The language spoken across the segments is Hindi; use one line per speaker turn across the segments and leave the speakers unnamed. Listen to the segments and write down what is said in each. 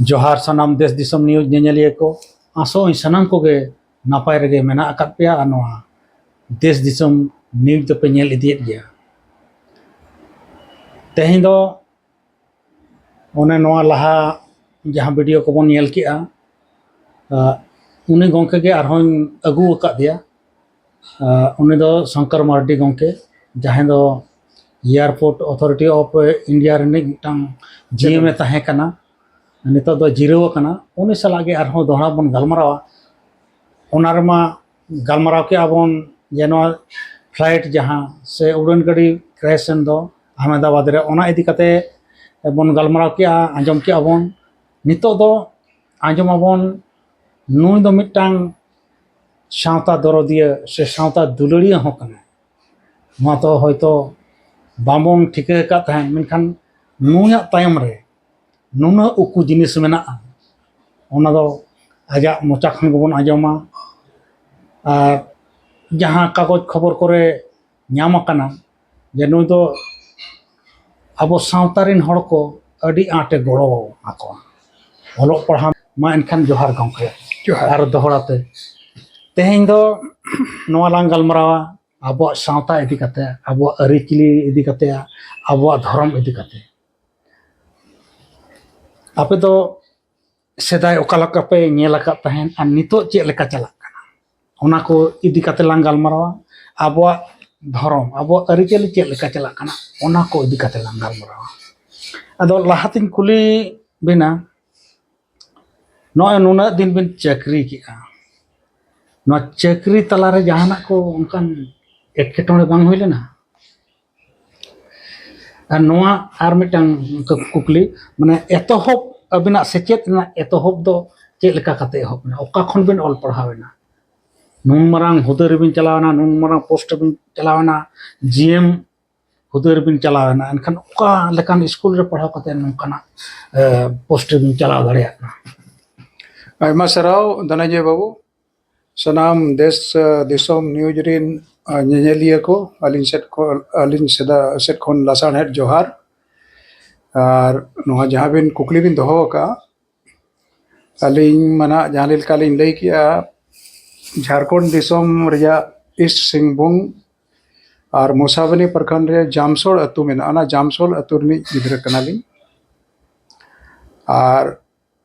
जोहार सनाम देश दिसम न्यूज नेनेलिया को आसो सनाम को गे नापाय रेगे मेना अकात पेया अनवा देश दिसम न्यूज दो पे नेल इदियत गया तेहिं दो ओने नवा लहा जहां वीडियो को बन नेल किया उनी गोंके गे आरहों अगू अकात दिया उनी दो शंकर मार्डी गोंके जहां दो एयरपोर्ट अथॉरिटी ऑफ इंडिया रे मिटांग जीएम में तहे कना नितो दो जिराव कना उनी सलागे आरहों दोहरा बन गलमरावा ओनारमा गलमराव के आबन जेनो फ्लाइट जहां से उड़न गाड़ी क्रैशन दो अहमदाबाद रे ओना इदी कते बन गलमराव के आंजम के आबन नितो दो आंजम आबन नुई दो मिटांग सावता दरदिया से सावता दुलड़िया हो कना मा तो होयतो बामों ठिके का तहन मेनखान नुया तायम रे नुना उकु जिनिस मेना ओना दो आजा मोचा खन गबन आजमा और जहां कागज खबर करे ᱧᱟᱢ ᱟᱠᱟᱱᱟ जे नुई दो अब सावतारिन हड़ को अड़ी आटे गड़ो आको ऑलोक पढ़ा मा एनखान जोहार गंके जोहार दोहराते तेहें दो नवा लांग गलमरावा अब सावता इदी कते अब अरिचिली इदी कते अब धर्म इदी कते आपे तो सेदाय ओकालका पे नेलका तहन आ नितो चे लेका चला ओना को इदी कते लांग गलमरावा अब धर्म अब अरिचिली चे लेका चला कना ओना को इदी कते लांग गलमरावा अदो लाहातिन कुली बिना नय नुना दिन बिन चाकरी किया न चाकरी तलारे जहाना को उनकान एटकेटोणे बांग हुई लेना और नोआ आर मिटांग कुकली माने एतोहब अबिना सेचेत ना एतोहब दो चे लेका कते एहब ना ओका खन बिन ऑल पढ़ावेना नुन मरांग हुदर बिन चलावना नुन मरांग पोस्ट बिन चलावना जीएम हुदर बिन चलावना एनखान ओका लेकान स्कूल रे पढ़ाव कते नंकाना पोस्ट बिन चलाव दाड़ेयाना
आयमा सराव धनंजय बाबू सनाम देश दिसोम न्यूज रिन नेनेलिया को अलिन सेट खन लासानहेड जोहार और नोहा जहाँ बिन कुकली बिन दोहो का अलिन मना जहाँ लेका लिन लई किया झारखंड दिसोम रिया ईस्ट सिंहभूम और मुसाबनी प्रखंड रे जामसोल अतु में ना जामसोल अतु रिनी गिद्रा कनालिन और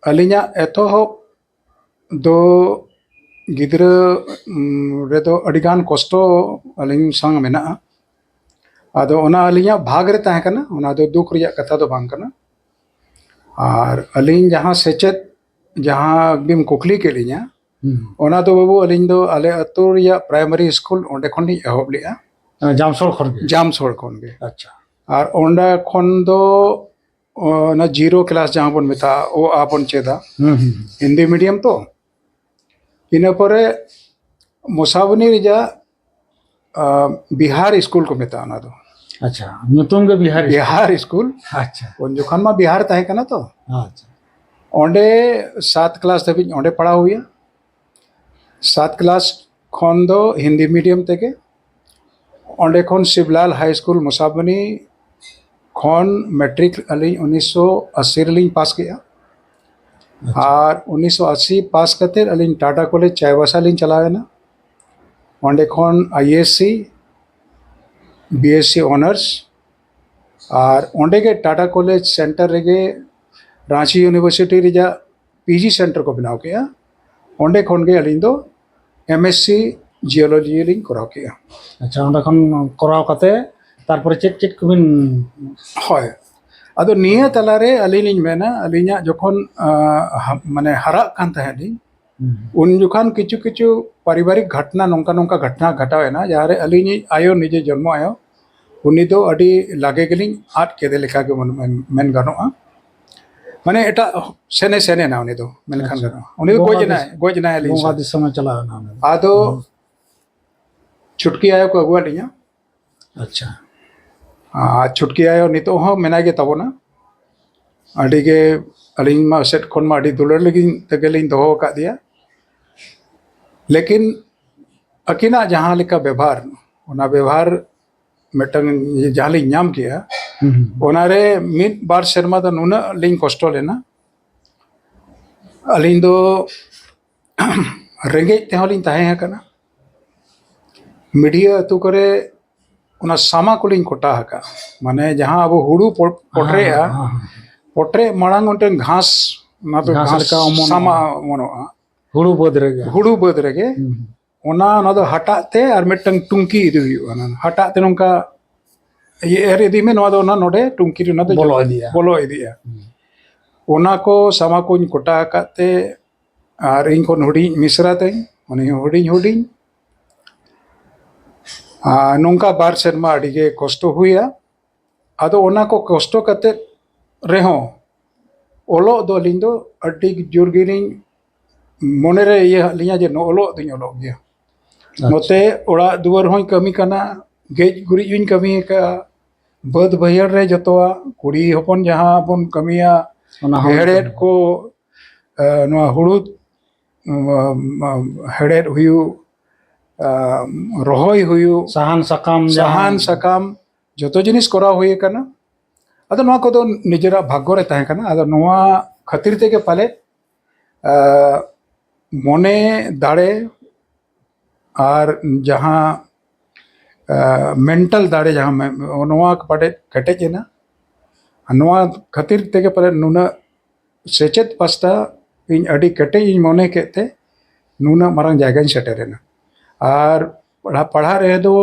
अलिना एतोहब दो गिद्रा रेदो अडिगान कष्टो अलिन संग मेना आदो ओना अलिया भाग रे ताहे कना ओना दो दुख रिया कथा दो बांग कना और अलिन जहां सेचेत जहां बिम कुकली के लिया ओना दो बाबू अलिन दो आले अतु रिया प्राइमरी स्कूल ओंडे खन नि एहब लिया जामसोल खन गे
अच्छा
और ओंडा खन दो ना जीरो क्लास जहां बन मेता ओ आपन चेदा हिंदी मीडियम तो इन परे मुसाबनी रिजा बिहार स्कूल को मेता ना दो
अच्छा नुतुम के
बिहार स्कूल
अच्छा
उन जोखन मा बिहार ताहे कना तो
अच्छा
ओंडे 7 क्लास तभी ओंडे पढ़ा हुआ 7 क्लास खन दो हिंदी मीडियम तेके ओंडे खन शिवलाल हाई स्कूल मुसाबनी खन मैट्रिक अली 1980 लिंग पास किया और 1980 पास करते अली टाटा कॉलेज चायबासा लिंग चलावेना ओंडे खन आईएससी बीएससी ऑनर्स और ओंडे के टाटा कॉलेज सेंटर रेगे रांची यूनिवर्सिटी रिजा पीजी सेंटर को बनाव किया ओंडे खन गे अली दो एमएससी जियोलॉजी लिंग कराव किया
अच्छा ओंडे खन कराव कते तारपर चेक चेक को बिन
होय अदो निया तलारे अलिलिंग मेना अलिnya जखन माने हरा कान तहेली उन जुखान किचु किचु पारिवारिक घटना नोंका नोंका घटना घटावेना जहारे अलिनी आयो निजे जन्म आयो उनी दो अडी लागे गेलिंग आट केदे लेखा के मेन गानोआ माने एटा सेने सेने ना उनी दो मेनखान गानो उनी दो गोजना अलिन
गोवा दिसम चलावेना
आदो छुटकी आयो को अगुआ लिया
अच्छा
छुटकी आयो नितो हो मेनागे तबोना अडिगे अलिन मा सेट खन मा अडी दुलर लगिन तगेलिन दोहो का दिया लेकिन अकिना जहां लेका व्यवहार ओना व्यवहार मेटन जहां लिन नाम किया ओनारे मिड बार शर्मा द नुना लिन कष्ट लेना अलिंग दो रेंगे तेहलिंग ताहे हकना मीडिया अतु करे उना सामा कोलिंग कोटा हका माने जहां अब हुड़ू पोटरेआ पोटरे मांग उनटे घास ना तो
घास
घास
लेका अमोनोआ।
सामा अमोनोआ
हुड़ू बद रेगे
हुड़ू बद रेगे ओना ना दो हटा ते और मिटंग टुंकी इदी हुयुआ ना हटा ते नोंका ये एर इदी में नोआ दो ना नोडे टुंकी रे ना दो
बोलो इदिया।
बोलो इदिया ओना को सामा कोñ कोटा काते और इन को हुडिñ मिश्रा ते उनी हुडिñ हुडिñ नोंका बार सेरमा अडिगे कष्ट हुया आदो ओना को कष्ट काते रेहो ओलो दो लिंग दो अड्डी जोर गिरिñ मोने रे ये लिया जे नो ओलो दिñ ओलो गया नोते ओड़ा दुआर होñ कमी कना गेज गुरिñ हुñ कमी का बद बहर रे जतोआ कुड़ी हपन जहां बन कमिया हेड़ेड को नोआ हुड़ू हेड़ेड हुयु रोहय हुयु
साहान साकाम
साहान साकाम जतो जिनिस करा हुए कना अदो नोआ को दो निजरा भाग्य रे ताहे कना अदो नोआ खातिर ते के पाले मोने दाड़े और जहां मेंटल दाड़े जहां नोआ पाटे कटेजेना नोआ खातिर ते के पाले नुना सेचेत पास्ता इन अडी कटे इन मोने केते नुना मारंग जायगा इन सेटेरेना और पढ़ा पढ़ा रहे दो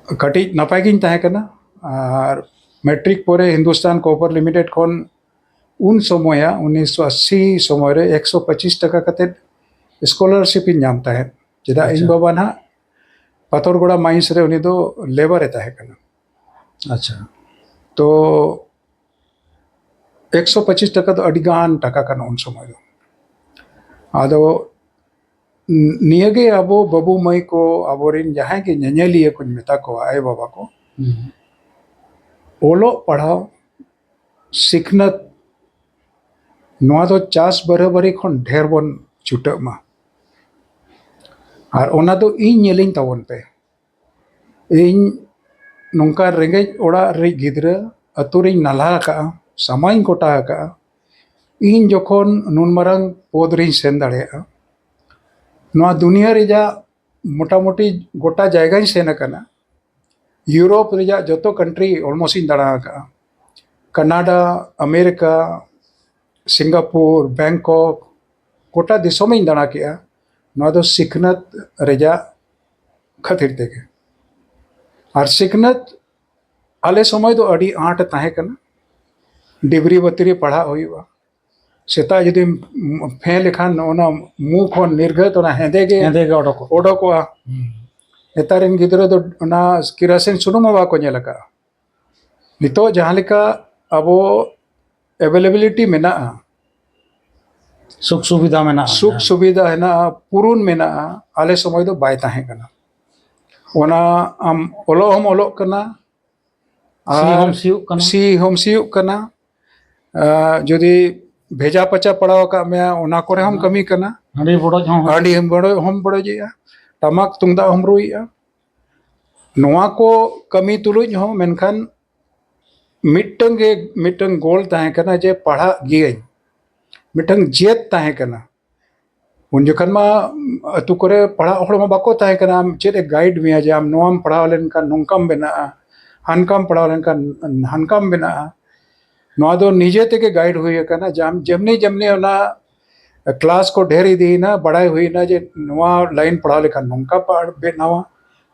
कटी नपाय गिन ताहे कना और मैट्रिक पोरे हिंदुस्तान कॉपर लिमिटेड खोन उन समया 1980 समय रे 125 टका कते स्कॉलरशिप इन नाम ताहे जेदा इन बाबा ना पाथरगोड़ा माइंस रे उनी दो लेबर ए ताहे कना
अच्छा
तो 125 टका तो अडिगान टका कना उन समय दो आदो नियगे अबो बाबू मई को अबोरिन जहां के नेनेलिए कुछ मेता को आए बाबा को ओलो पढ़ाओ सिखनत नोआ दो चास बराबरी खन ढेर बन छुटक मा और ओना दो इन नेलिंग तावन पे इन नोंका रेंगे ओड़ा रे गिद्रा अतुरिन नाला का समाइन कोटा का इन जोखन नुन मरंग पोदरिन सेन दाड़ेया नोआ दुनिया रेजा मोटा मोटी गोटा जायगा सेन कना यूरोप रेजा जतो कंट्री ऑलमोस्ट इन दाड़ा का कनाडा अमेरिका सिंगापुर बैंकॉक गोटा दिसों में इन दाड़ा किया नोआ दो सिखनत रेजा खातिर तेगे और सिखनत आले समय दो अड़ी आठ ताहे कना डिबरी बतरी पढ़ा हुआ सेता यदि फे लेखान ओना मुंह खन निर्गत ओना हेंदेगे ओडोकोआ नेतारिन गिदरा दो ओना किरासिन सुनुम बाको नेलका नितो जहां लेका अबो अवेलेबिलिटी मेना
सुख सुविधा है ना पुरुन मेना आले समय दो बाय ताहे कना ओना आम ओलो हम ओलो कना सी हम सियुक कना जदि भेजा पचा पड़ाव का मैं ओना करे हम कमी कना हांडी हम बड़ो जिया टमाक तुंगदा हम रुइया नोआ को कमी तुलुज हो मेनखान मिटंग गोल ताहे कना जे पढ़ा गिय मिटंग जेत ताहे कना उन जखन मा अतु करे पढ़ा हड़ मा बाको ताहे कना चेत गाइड मिया जे आम नोआम पढ़ाव लेन का नोंकम बेना हानकाम पढ़ाव लेन का हानकाम बेना नोआ दो निजे ते गाइड हुई कना जाम जमने जमने ओना क्लास को ढेर दी ना बड़ाई हुई ना जे नोआ लाइन पढ़ा लेखा नोंका पढ़ बे नावा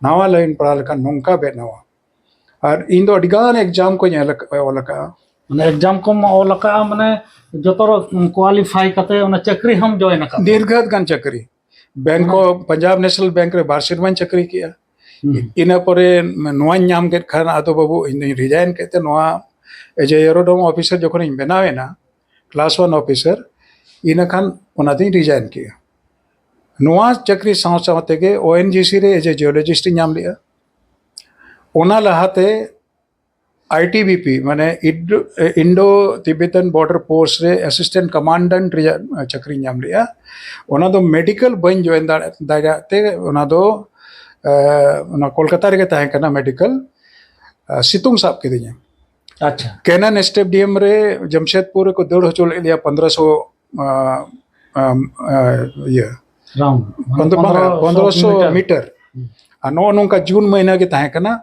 नावा लाइन पढ़ा लेखा नोंका बे नावा और इन दो अडिगान एग्जाम को ओलका माने एग्जाम को ओलका माने जतोर क्वालिफाई कते ओना चक्री हम जॉइन का
दीर्घत गान चक्री बैंक को पंजाब नेशनल बैंक रे बारसिरमान चक्री किया इना परे नोआ नाम के खान आतो बाबू इन रिजाइन केते नोआ एज एरोडोम ऑफिसर जो बनावेना क्लास 1 ऑफिसर इन खान ओनाती रिजाइन किया नोआ चक्री साव साव तेगे ONGC रे एज जियोलॉजिस्ट नाम लिया ओना लहाते ITBP माने इंडो तिब्बतन बॉर्डर फोर्स रे असिस्टेंट कमांडेंट चक्री नाम लिया ओना दो मेडिकल बन जॉइन दाते ओना दो कोलकाता रे ताहे कना मेडिकल सितुंग साब के दिया
अच्छा
कैनन स्टेडियम रे जमशेदपुर को दौड़ हचो लिया 1500 ये
राउंड
1500 मीटर नो नोंका जून महीना के तहे कना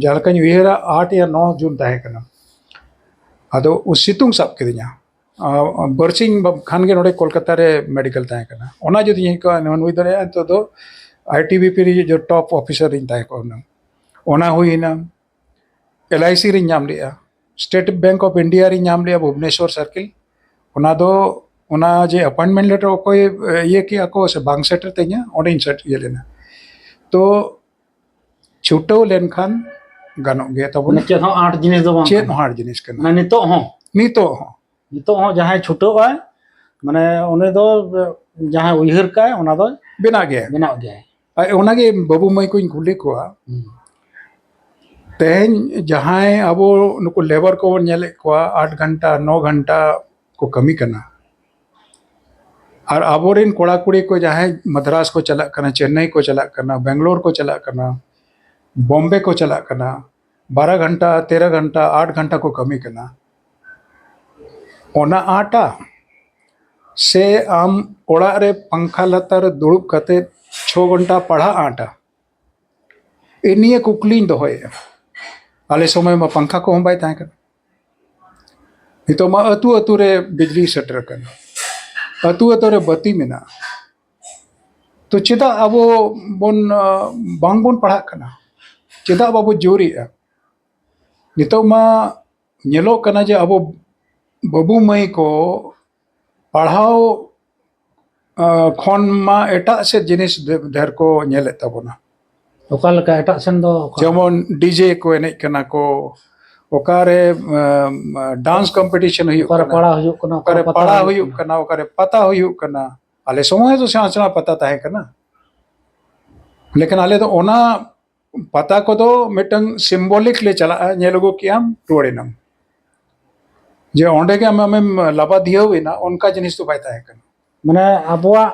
जहां उहरा 8 या 9 जून तहे कना अदो उस सितुंग सब किदिया बरसिंग खान के नोडे कोलकाता रे मेडिकल तहे कना ओना जदि यही का नन हुई दरे तो दो आईटीबीपी रे जो टॉप ऑफिसर इन तहे को ओना हुईना एलआईसी रे नाम लिया स्टेट बैंक ऑफ इंडिया रे नाम लिया भुवनेश्वर सर्किल ओना दो ओना जे अपॉइंटमेंट लेटर कोई ये कि ako से बांग सेटर ते냐 ओडिन सेट ये लेना तो छुटो लेन खान गानो गया तब
माने चेत हो 8 जिनिस दो बांग
चेत हार जिनिस कना
माने नितो हो जहां छुटो आय माने ओने दो जहां उइहर काय ओना दो
बिना गया
गया
ओना के बाबू मई को खुली को तेन जहां अब नुको लेबर को नेले को 8 घंटा 9 घंटा को कमी करना और अबोरिन कोड़ा कुड़ी को जहां मद्रास को चला करना चेन्नई को चला करना बेंगलोर को चला करना बॉम्बे को चला करना 12 घंटा 13 घंटा 8 घंटा को कमी करना ओना आटा से आम ओड़ा रे पंखा लतार दुड़ुब कते 6 घंटा पढ़ा आटा इनिए कुकलिन दोहय आले समय में पंखा को हम बाय ताहे कर नितो मा अतु अतु रे बिजली सेटर करना अतु अतु रे बत्ती मेना तो चेदा अब बन बांग बन पढ़ा करना चेदा बाबू जोरी नितो मा नेलो करना जे अब बाबू मई को पढ़ाओ खन मा एटा से जिनिस ढेर को नेले तबना
ओका लका एटा सेन दो
जेमन डीजे को एने कना को ओकारे डांस कंपटीशन हुई
ओका पड़ा हुयु कना
ओकारे पड़ा हुई कना ओकारे पता हुई कना आले समय तो सेना पता ताहे कना लेकिन आले तो ओना पता को दो मिटंग सिंबॉलिक ले चला नेलगो कि हम टोड़ेनम जे ओंडे के हम लाबा दियो ना उनका जिनिस तो बाय ताहे कना
माने अबवा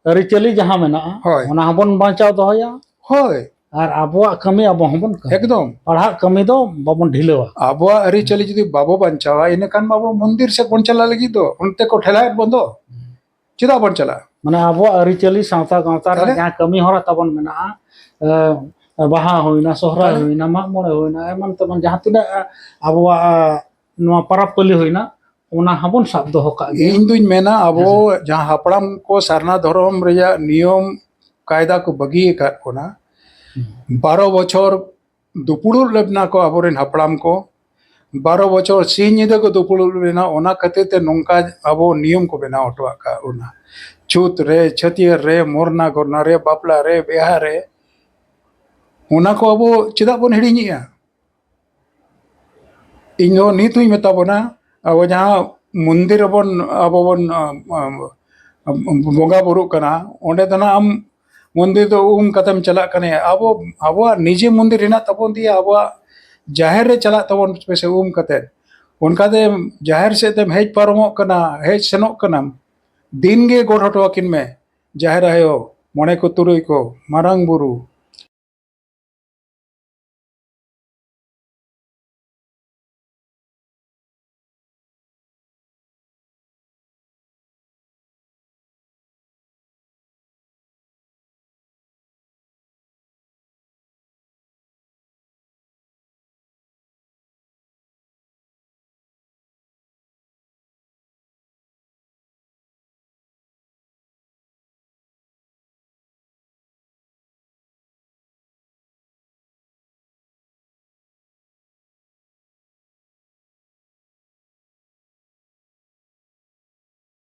अरिचली जहां मेना ओना हबन बांचाव दोहया
होय
और अबवा कमी अब हबन
एकदम
पढ़ा कमी दो बाबन ढिलेवा
अबवा अरिचली जदि बाबो बांचावा इने कान बाबो मंदिर से कोन चला लगी दो उनते को ठेलायत बंदो चिदा बन चला माने
अबवा अरिचली सावता गावता रे जहां कमी होरा तबन मेना बाहा होइना सोहरा होइना माग मोड़े होइना एमन तबन जहां तिना अबवा नवा परब पली होइना ओना हबन साब दोहो का
इन दुइन मेना अबो जहां हपड़ाम को सरना धर्म रेया नियम कायदा को बगी का कोना 12 बछर दुपुड़ुर लेबना को अबोरेन हपड़ाम को 12 बछर सिनिदा को दुपुड़ुर लेना ओना खातिर ते नोंका अबो नियम को बेना ओटवा का ओना छूत रे छतियर रे मोरना गोरना रे बापला रे बेहा रे ओना को अबो चिदा बन हिड़िनिया इनो नीतुई मेता बना अब जहां मंदिर बन अब बन बोगा बुरु कना ओंडे दना आम मंदिर तो कतम चला कने अब निजे मंदिर हिना तबन दिया अब जाहिर रे चला तबन पेसे कते उनका दे जाहिर से तेम हेज पारमो कना हेज सेनो कना दिन गे गोड़ हटवा किन में जाहिर आयो मणे को तुरुई को मारंग बुरु